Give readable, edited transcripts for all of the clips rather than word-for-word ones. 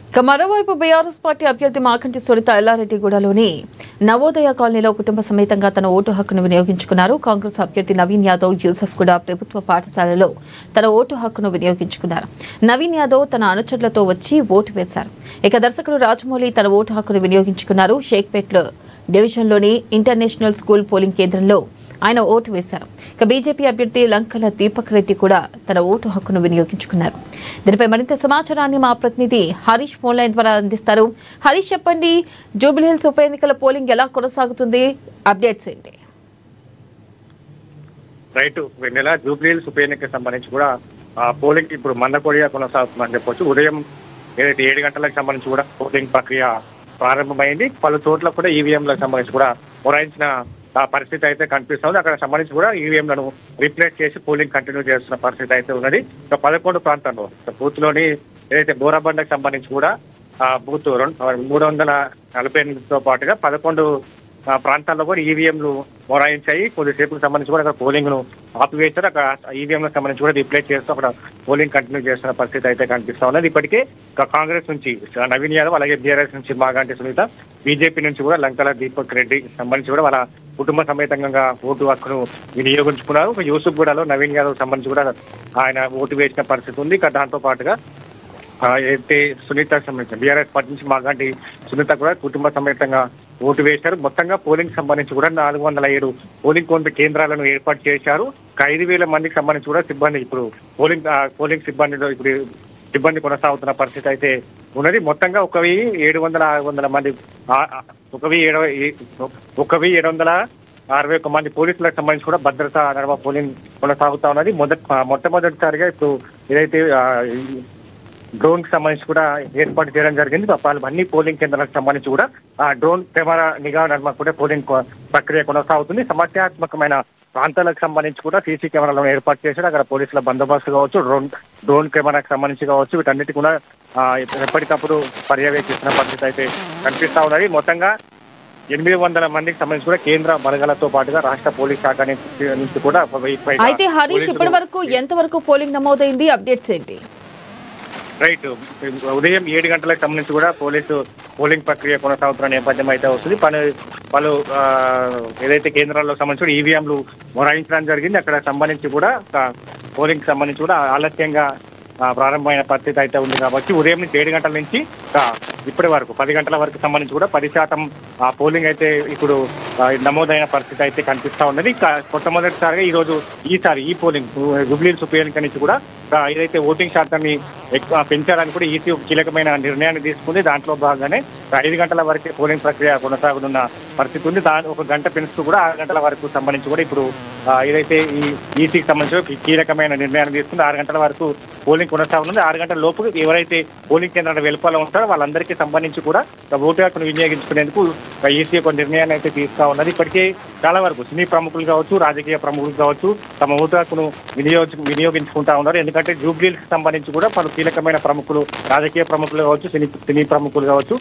ఇక మరోవైపు BRS party అభ్యర్థి మాకంటి సునీత ఎల్లారెడ్డిగూడలోని నవోదయ కాలనీలో కుటుంబ సమేతంగా తన ఓటు హక్కును వినియోగించుకున్నారు. కాంగ్రెస్ అభ్యర్థి నవీన్ యాదవ్ యూసఫ్ కూడా ప్రభుత్వ పాఠశాలలో తన ఓటు హక్కును వినియోగించుకున్నారు. నవీన్ యాదవ్ తన అనుచరులతో వచ్చి ఓటు వేశారు. ఇక దర్శకుడు రాజమౌళి తన ఓటు హక్కును వినియోగించుకున్నారు. షేక్పేట్ డివిజన్లోని ఇంటర్నేషనల్ స్కూల్ పోలింగ్ కేంద్రంలో ఆయన ఓటు వేశారు. ఇక బీజేపీ అభ్యర్థి లంకల దీపక్ రెడ్డి కూడా తన ఓటు హక్కును వినియోగించుకున్నారు. దీనిపై మరింత సమాచారాన్ని మా ప్రతినిధి హరీష్ ఫోన్ లైన్ ద్వారా అందిస్తారు. హరీష్, చెప్పండి, జూబ్లీహిల్స్ ఉప ఎన్నికల పోలింగ్ ఎలా కొనసాగుతుంది? అప్డేట్స్ ఏంటి? రైట్ వెన్నెల, జూబ్లీహిల్స్ ఉప ఎన్నికకి సంబంధించి కూడా పోలింగ్ ఇప్పుడు మందకొడిగా కొనసాగుతుందని చెప్పొచ్చు. ఉదయం ఏదైతే 7 గంటలకు సంబంధించి కూడా పోలింగ్ ప్రక్రియ ప్రారంభమైంది. పలు చోట్ల కూడా ఈవీఎంలకు సంబంధించి కూడా మొరాయించిన పరిస్థితి అయితే కనిపిస్తుంది. అక్కడ సంబంధించి కూడా ఈవీఎంలను రీప్లేస్ చేసి పోలింగ్ కంటిన్యూ చేస్తున్న పరిస్థితి అయితే ఉన్నది. 11 ప్రాంతాల్లో బూత్ లోని ఏదైతే బోరాబండకు సంబంధించి కూడా బూత్ 348తో పాటుగా 11 ప్రాంతాల్లో కూడా ఈవీఎంలు మొరాయించాయి. కొద్దిసేపుకు సంబంధించి కూడా అక్కడ పోలింగ్ ను ఆపివేశారు. అక్కడ ఈవీఎంలకు సంబంధించి కూడా రిప్లేస్ చేస్తూ అక్కడ పోలింగ్ కంటిన్యూ చేస్తున్న పరిస్థితి అయితే కనిపిస్తా ఉన్నది. ఇప్పటికే కాంగ్రెస్ నుంచి నవీన్ యాదవ్, అలాగే బీఆర్ఎస్ నుంచి మాగంటి సునీత, బీజేపీ నుంచి కూడా లంకల దీపక్ రెడ్డి సంబంధించి కూడా వాళ్ళ కుటుంబ సమేతంగా ఓటు హక్కును వినియోగించుకున్నారు. యూసుఫ్గూడలో నవీన్ యాదవ్ సంబంధించి కూడా ఆయన ఓటు వేసిన పరిస్థితి ఉంది. ఇక దాంతో పాటుగా అయితే సునీతకు సంబంధించిన బీఆర్ఎస్ పార్టీ నుంచి మాగంటి సునీత కూడా కుటుంబ సమేతంగా ఓటు వేశారు. మొత్తంగా పోలింగ్ సంబంధించి కూడా 407 పోలింగ్ కేంద్రాలను ఏర్పాటు చేశారు. 5,000 మందికి సంబంధించి కూడా సిబ్బంది ఇప్పుడు పోలింగ్ సిబ్బందిలో ఇప్పుడు సిబ్బంది కొనసాగుతున్న పరిస్థితి అయితే ఉన్నది. మొత్తంగా 1,700 మంది 1,761 మంది పోలీసులకు సంబంధించి కూడా భద్రతా నడవ పోలింగ్ కొనసాగుతా ఉన్నది. మొట్టమొదటిసారిగా ఇప్పుడు ఏదైతే డ్రోన్ కి సంబంధించి కూడా ఏర్పాటు చేయడం జరిగింది. అన్ని పోలింగ్ కేంద్రాలకు సంబంధించి కూడా డ్రోన్ కెమెరా నిఘా నడుమ కూడా పోలింగ్ ప్రక్రియ కొనసాగుతుంది. సమస్యాత్మకమైన ప్రాంతాలకు సంబంధించి కూడా సీసీ కెమెరాలను ఏర్పాటు చేశారు. అక్కడ పోలీసుల బందోబస్తు కావచ్చు, డ్రోన్ కెమెరాకు సంబంధించి కావచ్చు, వీటన్నిటి కూడా ఎప్పటికప్పుడు పర్యవేక్షిస్తున్న పరిస్థితి అయితే కనిపిస్తా ఉన్నది. మొత్తంగా 800 మందికి సంబంధించి కూడా కేంద్ర బలగాలతో పాటుగా రాష్ట్ర పోలీస్ శాఖ నుంచి కూడా అయితే హరీష్, ఇప్పటి వరకు ఎంతవరకు పోలింగ్ నమోదైంది? అప్డేట్స్ ఏంటి? రైట్, ఉదయం 7 గంటలకు సంబంధించి కూడా పోలింగ్ ప్రక్రియ కొనసాగుతున్న నేపథ్యం అయితే వస్తుంది. పలు ఏదైతే కేంద్రాల్లో సంబంధించి ఈవీఎంలు మొరాయించడం జరిగింది. అక్కడ సంబంధించి కూడా పోలింగ్ సంబంధించి కూడా ఆలస్యంగా ప్రారంభమైన పరిస్థితి అయితే ఉంది. కాబట్టి ఉదయం నుంచి 7 గంటల నుంచి ఇప్పటి వరకు 10 గంటల వరకు సంబంధించి కూడా 10% పోలింగ్ అయితే ఇప్పుడు నమోదైన పరిస్థితి అయితే కనిపిస్తా ఉన్నది. మొట్టమొదటిసారిగా ఈ పోలింగ్ జూబ్లీహిల్స్ ఉప ఎన్నిక నుంచి కూడా ఏదైతే ఓటింగ్ శాతాన్ని పెంచడానికి కూడా ఈసీ కీలకమైన నిర్ణయాన్ని తీసుకుంది. దాంట్లో భాగంగానే 5 గంటల వరకే పోలింగ్ ప్రక్రియ కొనసాగుతున్న పరిస్థితి ఉంది. ఒక గంట పెంచుతూ కూడా 6 గంటల వరకు సంబంధించి కూడా ఇప్పుడు ఏదైతే ఈ ఈసీకి సంబంధించి కీలకమైన నిర్ణయాన్ని తీసుకుంది. 6 గంటల వరకు పోలింగ్ కొనసాగుతుంది. 6 గంటల లోపు ఎవరైతే పోలింగ్ కేంద్రాల వెలుపల ఉంటారో వాళ్ళందరికీ సంబంధించి కూడా ఓటు హక్కును వినియోగించుకునేందుకు ఈసీ ఒక నిర్ణయాన్ని అయితే తీసుకా ఉన్నది. ఇప్పటికే చాలా వరకు సినీ ప్రముఖులు కావచ్చు, రాజకీయ ప్రముఖులు కావచ్చు తమ ఓటు హక్కును వినియోగించుకుంటా ఉన్నారు. ఎందుకంటే జూబ్లీహిల్స్ సంబంధించి కూడా పలు కీలకమైన ప్రముఖులు, రాజకీయ ప్రముఖులు కావచ్చు, సినీ ప్రముఖులు కావచ్చు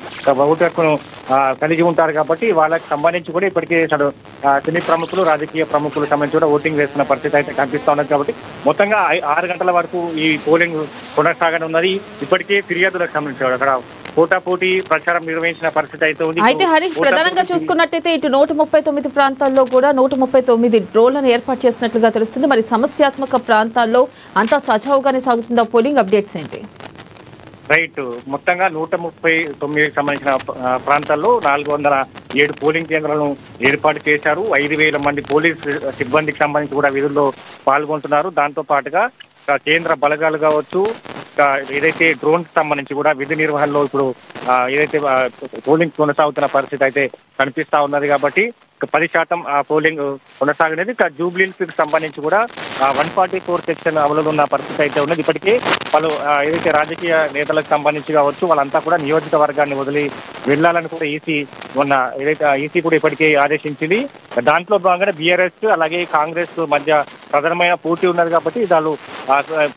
ఓటు హక్కును కలిగి ఉంటారు. కాబట్టి వాళ్ళకి సంబంధించి కూడా ఇప్పటికే సినీ ప్రముఖులు, రాజకీయ ప్రముఖులు సంబంధించి కూడా ఓటింగ్ వేస్తున్న పరిస్థితి అయితే కనిపిస్తా ఉన్నది. కాబట్టి మొత్తంగా 6 గంటల వరకు ఈ పోలింగ్ కొనసాగనున్నది. ఇప్పటికే ఫిర్యాదులకు సంబంధించి అక్కడ పోటాపోటీ ప్రచారం నిర్వహించిన పరిస్థితి అయితే ఉంది. అయితే హరీష్, ప్రధానంగా చూసుకున్నట్టయితే ఇటు 139 ప్రాంతాల్లో కూడా 139 డ్రోన్లను ఏర్పాటు చేసినట్లుగా తెలుస్తుంది. మరి సమస్యాత్మక ప్రాంతాల్లో అంతా సజావుగానే సాగుతుందా పోలింగ్? అప్డేట్స్ ఏంటి? రైట్, మొత్తంగా 139కి సంబంధించిన ప్రాంతాల్లో 407 పోలింగ్ కేంద్రాలను ఏర్పాటు చేశారు. 5,000 మంది పోలీస్ సిబ్బందికి సంబంధించి కూడా విధుల్లో పాల్గొంటున్నారు. దాంతో పాటుగా కేంద్ర బలగాలు కావచ్చు, ఏదైతే డ్రోన్ కి సంబంధించి కూడా విధి నిర్వహణలో ఇప్పుడు ఏదైతే పోలింగ్ కొనసాగుతున్న పరిస్థితి అయితే కనిపిస్తా ఉన్నది. కాబట్టి 10% పోలింగ్ కొనసాగినది. జూబ్లీహిల్స్ కి సంబంధించి కూడా 144 సెక్షన్ అమలులో ఉన్న పరిస్థితి అయితే ఉన్నది. ఇప్పటికే పలు ఏదైతే రాజకీయ నేతలకు సంబంధించి కావచ్చు వాళ్ళంతా కూడా నియోజకవర్గాన్ని వదిలి వెళ్లాలని కూడా ఈసీ కూడా ఇప్పటికే ఆదేశించింది. దాంట్లో భాగంగా బీఆర్ఎస్ అలాగే కాంగ్రెస్ మధ్య ప్రధానమైన పోటీ ఉన్నది. కాబట్టి వాళ్ళు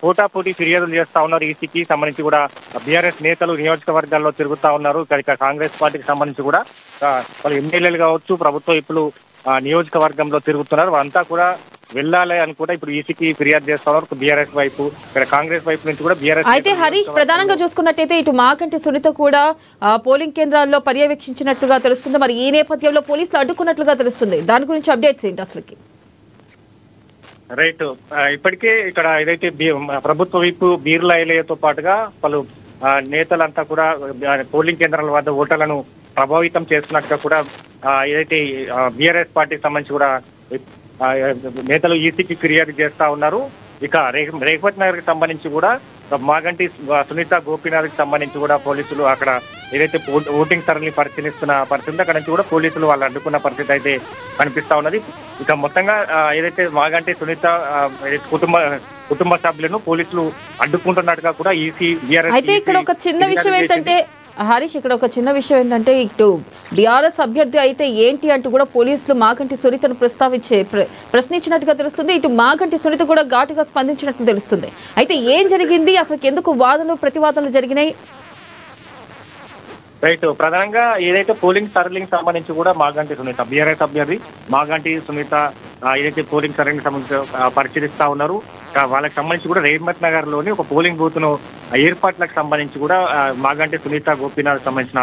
పోటాపోటీ ఫిర్యాదులు చేస్తా ఉన్నారు. ఈసీకి సంబంధించి కూడా బీఆర్ఎస్ నేతలు నియోజకవర్గాల్లో తిరుగుతా ఉన్నారు. ఇక కాంగ్రెస్ పార్టీకి సంబంధించి కూడా వాళ్ళు ఎమ్మెల్యేలు కావచ్చు, ప్రభుత్వ నియోజకవర్గంలో తిరుగుతున్నారు. వాళ్ళంతా కూడా వెళ్ళాలి అని కూడా ఇప్పుడు ఈసీకి ఫిర్యాదు చేస్తా ఉన్నారు బీఆర్ఎస్ వైపు, ఇక్కడ కాంగ్రెస్ వైపు నుంచి కూడా బీఆర్ఎస్. అయితే హరీష్, ప్రధానంగా చూసుకున్నట్టయితే ఇటు మాగంటి సునీత కూడా పోలింగ్ కేంద్రాల్లో పర్యవేక్షించినట్లుగా తెలుస్తుంది. మరి ఈ నేపథ్యంలో పోలీసులు అడ్డుకున్నట్లుగా తెలుస్తుంది. దాని గురించి అప్డేట్స్ ఏంటి అసలుకి? రైట్, ఇప్పటికే ఇక్కడ ఏదైతే ప్రభుత్వ వైపు బీర్లా ఎలయతో పాటుగా పలు నేతలంతా కూడా పోలింగ్ కేంద్రాల వద్ద ఓటర్లను ప్రభావితం చేస్తున్నట్టుగా కూడా ఏదైతే బీఆర్ఎస్ పార్టీకి సంబంధించి కూడా నేతలు ఈసీకి ఫిర్యాదు చేస్తా ఉన్నారు. ఇక రేవత్ నగర్ కి సంబంధించి కూడా మాగంటి సునీత గోపీనాథ్కి సంబంధించి కూడా పోలీసులు అక్కడ ఏదైతే ఓటింగ్ సరళిని పరిశీలిస్తున్న పరిస్థితి అక్కడ నుంచి కూడా పోలీసులు వాళ్ళు అడ్డుకున్న పరిస్థితి అయితే కనిపిస్తా ఉన్నది. ఇక మొత్తంగా ఏదైతే మాగంటి సునీత కుటుంబ సభ్యులను పోలీసులు అడ్డుకుంటున్నట్టుగా కూడా ఈసీ బీఆర్ఎస్. అయితే ఇక్కడ ఒక చిన్న విషయం ఏంటంటే హరీష్, ఇక్కడ ఒక చిన్న విషయం ఏంటంటే ఇటు బీఆర్ఎస్ అభ్యర్థి అయితే ఏంటి అంటూ కూడా పోలీసులు మాగంటి సునీతను ప్రశ్నించినట్టుగా తెలుస్తుంది. ఇటు మాగంటి సునీత కూడా ఘాటుగా స్పందించినట్టు తెలుస్తుంది. అయితే ఏం జరిగింది, అసలు ఎందుకు వాదనలు ప్రతివాదనలు జరిగినాయి? రైట్, ప్రధానంగా ఏదైతే పోలింగ్ సరళికి సంబంధించి కూడా మాగంటి సునీత బీఆర్ఎస్ అభ్యర్థి మాగంటి సునీత ఏదైతే పోలింగ్ సరళికి సంబంధించి పరిశీలిస్తా ఉన్నారు. వాళ్ళకి సంబంధించి కూడా రేవత్ నగర్ లోని ఒక పోలింగ్ బూత్ ను ఏర్పాట్లకు సంబంధించి కూడా మాగంటి సునీత గోపీనాథ్ సంబంధించిన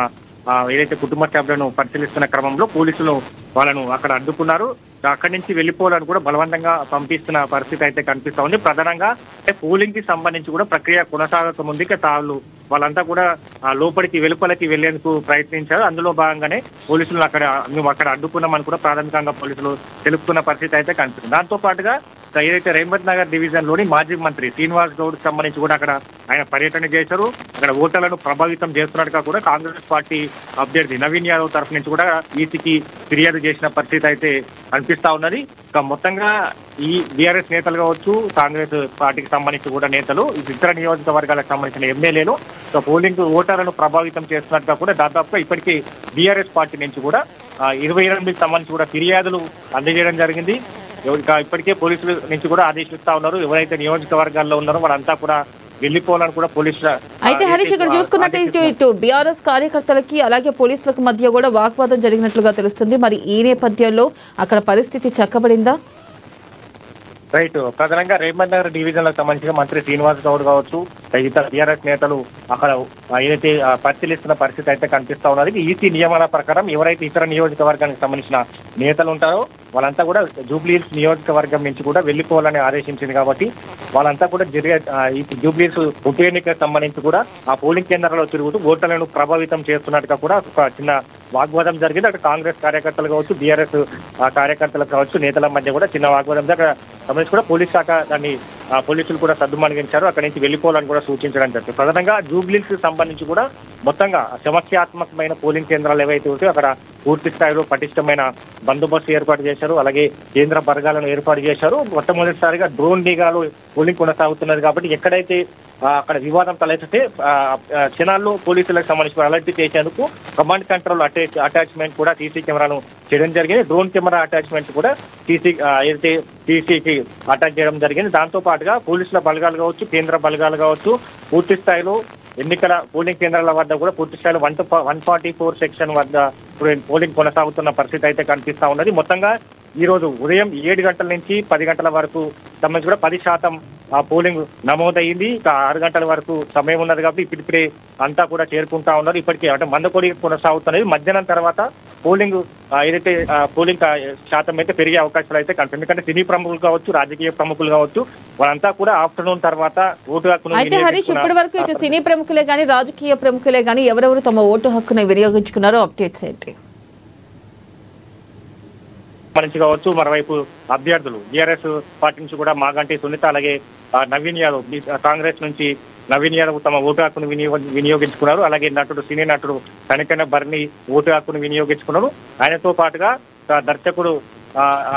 ఏదైతే కుటుంబ సభ్యులను పరిశీలిస్తున్న క్రమంలో పోలీసులు వాళ్ళను అక్కడ అడ్డుకున్నారు. అక్కడి నుంచి వెళ్లిపోవాలని కూడా బలవంతంగా పంపిస్తున్న పరిస్థితి అయితే కనిపిస్తా ఉంది. ప్రధానంగా పోలింగ్ కి సంబంధించి కూడా ప్రక్రియ కొనసాగక ముందుకే వాళ్ళంతా కూడా లోపలికి వెలుపలికి వెళ్లేందుకు ప్రయత్నించారు. అందులో భాగంగానే పోలీసులు మేము అక్కడ అడ్డుకున్నామని కూడా ప్రాథమికంగా పోలీసులు తెలుపుతున్న పరిస్థితి అయితే కనిపిస్తుంది. దాంతో పాటుగా ఏదైతే రేవత్ నగర్ డివిజన్ లోని మాజీ మంత్రి శ్రీనివాస్ గౌడ్ సంబంధించి కూడా అక్కడ ఆయన పర్యటన చేశారు. అక్కడ ఓటర్లను ప్రభావితం చేస్తున్నట్టుగా కూడా కాంగ్రెస్ పార్టీ అభ్యర్థి నవీన్ యాదవ్ తరఫు నుంచి కూడా ఈసీకి ఫిర్యాదు చేసిన పరిస్థితి అయితే కనిపిస్తా ఉన్నది. ఇక మొత్తంగా ఈ బీఆర్ఎస్ నేతలు కావచ్చు, కాంగ్రెస్ పార్టీకి సంబంధించి కూడా నేతలు, ఇతర నియోజకవర్గాలకు సంబంధించిన ఎమ్మెల్యేలు పోలింగ్ ఓటర్లను ప్రభావితం చేస్తున్నట్టుగా కూడా దాదాపుగా ఇప్పటికీ బీఆర్ఎస్ పార్టీ నుంచి కూడా 28 సంబంధించి కూడా ఫిర్యాదులు అందజేయడం జరిగింది. ఇప్పటికే పోలీసుల నుంచి కూడా ఆదేశిస్తా ఉన్నారు. ఎవరైతే నియోజకవర్గాల్లో ఉన్నారో వాళ్ళంతా కూడా వెళ్లిపోవాలని కూడా పోలీసులు. అయితే హరీష్, ఇక్కడ చూసుకున్నట్టు ఇటు బీఆర్ఎస్ కార్యకర్తలకి అలాగే పోలీసులకు మధ్య కూడా వాగ్వాదం జరిగినట్లుగా తెలుస్తుంది. మరి ఈ నేపథ్యంలో అక్కడ పరిస్థితి చక్కబడిందా? రైట్, ప్రధానంగా రేవత్ నగర్ డివిజన్ లకు సంబంధించిన మంత్రి శ్రీనివాస్ గౌడ్ కావచ్చు, ఇతర బీఆర్ఎస్ నేతలు అక్కడ ఏదైతే పరిశీలిస్తున్న పరిస్థితి అయితే కనిపిస్తా ఉన్నది. ఈసీ నియమాల ప్రకారం ఎవరైతే ఇతర నియోజకవర్గానికి సంబంధించిన నేతలు ఉంటారో వాళ్ళంతా కూడా జూబ్లీహిల్స్ నియోజకవర్గం నుంచి కూడా వెళ్లిపోవాలని ఆదేశించింది. కాబట్టి వాళ్ళంతా కూడా ఈ జూబ్లీహిల్స్ ఉప ఎన్నికకు సంబంధించి కూడా ఆ పోలింగ్ కేంద్రాల్లో తిరుగుతూ ఓటర్లను ప్రభావితం చేస్తున్నట్టుగా కూడా ఒక చిన్న వాగ్వాదం జరిగింది. అక్కడ కాంగ్రెస్ కార్యకర్తలు కావచ్చు, బీఆర్ఎస్ కార్యకర్తలు కావచ్చు, నేతల మధ్య కూడా చిన్న వాగ్వాదం అక్కడ సంబంధించి కూడా పోలీస్ శాఖ దాన్ని పోలీసులు కూడా సద్దుమణిగించారు. అక్కడి నుంచి వెళ్లిపోవాలని కూడా సూచించడం జరిగింది. ప్రధానంగా జూబ్లీహిల్స్ కి సంబంధించి కూడా మొత్తంగా సమస్యాత్మకమైన పోలింగ్ కేంద్రాలు ఏవైతే ఉంటే అక్కడ పూర్తి స్థాయిలో పటిష్టమైన బందోబస్తు ఏర్పాటు చేశారు. అలాగే కేంద్ర బలగాలను ఏర్పాటు చేశారు. మొట్టమొదటిసారిగా డ్రోన్ నిఘాలు పోలింగ్ కొనసాగుతున్నది కాబట్టి ఎక్కడైతే అక్కడ వివాదం తలెత్తితే క్షణాల్లో పోలీసులకు సంబంధించిన అలర్ట్ చేసేందుకు కమాండ్ కంట్రోల్ అటాచ్మెంట్ కూడా సీసీ కెమెరాను చేయడం జరిగింది. డ్రోన్ కెమెరా అటాచ్మెంట్ కూడా సీసీకి అటాచ్ చేయడం జరిగింది. దాంతో పాటుగా పోలీసుల బలగాలు కావచ్చు, కేంద్ర బలగాలు కావచ్చు, పూర్తి స్థాయిలో ఎన్నికల పోలింగ్ కేంద్రాల వద్ద కూడా పూర్తి స్థాయిలో 144 సెక్షన్ వద్ద పోలింగ్ కొనసాగుతున్న పరిస్థితి అయితే కనిపిస్తా ఉన్నది. మొత్తంగా ఈ రోజు ఉదయం 7 గంటల నుంచి 10 గంటల వరకు సంబంధించి కూడా 10% పోలింగ్ నమోదయ్యింది. ఇక 6 గంటల వరకు సమయం ఉన్నది కాబట్టి ఇప్పుడిప్పుడే అంతా కూడా చేరుకుంటా ఉన్నారు. ఇప్పటికే అంటే మందకొడి కొనసాగుతున్నది. మధ్యాహ్నం తర్వాత పోలింగ్ ఏదైతే పోలింగ్ శాతం అయితే పెరిగే అవకాశాలు అయితే కనిపిస్తుంది. ఎందుకంటే సినీ ప్రముఖులు కావచ్చు, రాజకీయ ప్రముఖులు కావచ్చు, వాళ్ళంతా కూడా ఆఫ్టర్నూన్ తర్వాత ఓటు హక్కును. అయితే హరీష్, ఇప్పటి వరకు ఇటు సినీ ప్రముఖులే కానీ రాజకీయ ప్రముఖులే కానీ ఎవరెవరు తమ ఓటు హక్కును వినియోగించుకున్నారో అప్డేట్స్ ఏంటి? మంచి కావచ్చు, మరోవైపు అభ్యర్థులు బీఆర్ఎస్ పార్టీ నుంచి కూడా మాగంటి సునీత అలాగే నవీన్ యాదవ్ కాంగ్రెస్ నుంచి నవీన్ యాదవ్ తమ ఓటు హక్కును వినియోగించుకున్నారు. అలాగే సినీ నటుడు కనకన బర్ని ఓటు హక్కును వినియోగించుకున్నారు. ఆయనతో పాటుగా దర్శకుడు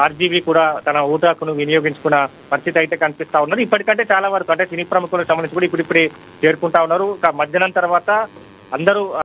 ఆర్జీవి కూడా తన ఓటు హక్కును వినియోగించుకున్న పరిస్థితి అయితే కనిపిస్తా ఉన్నారు. ఇప్పటికంటే చాలా వరకు అంటే సినీ ప్రముఖులకు సంబంధించి కూడా ఇప్పుడిప్పుడే చేరుకుంటా ఉన్నారు. మధ్యాహ్నం తర్వాత అందరూ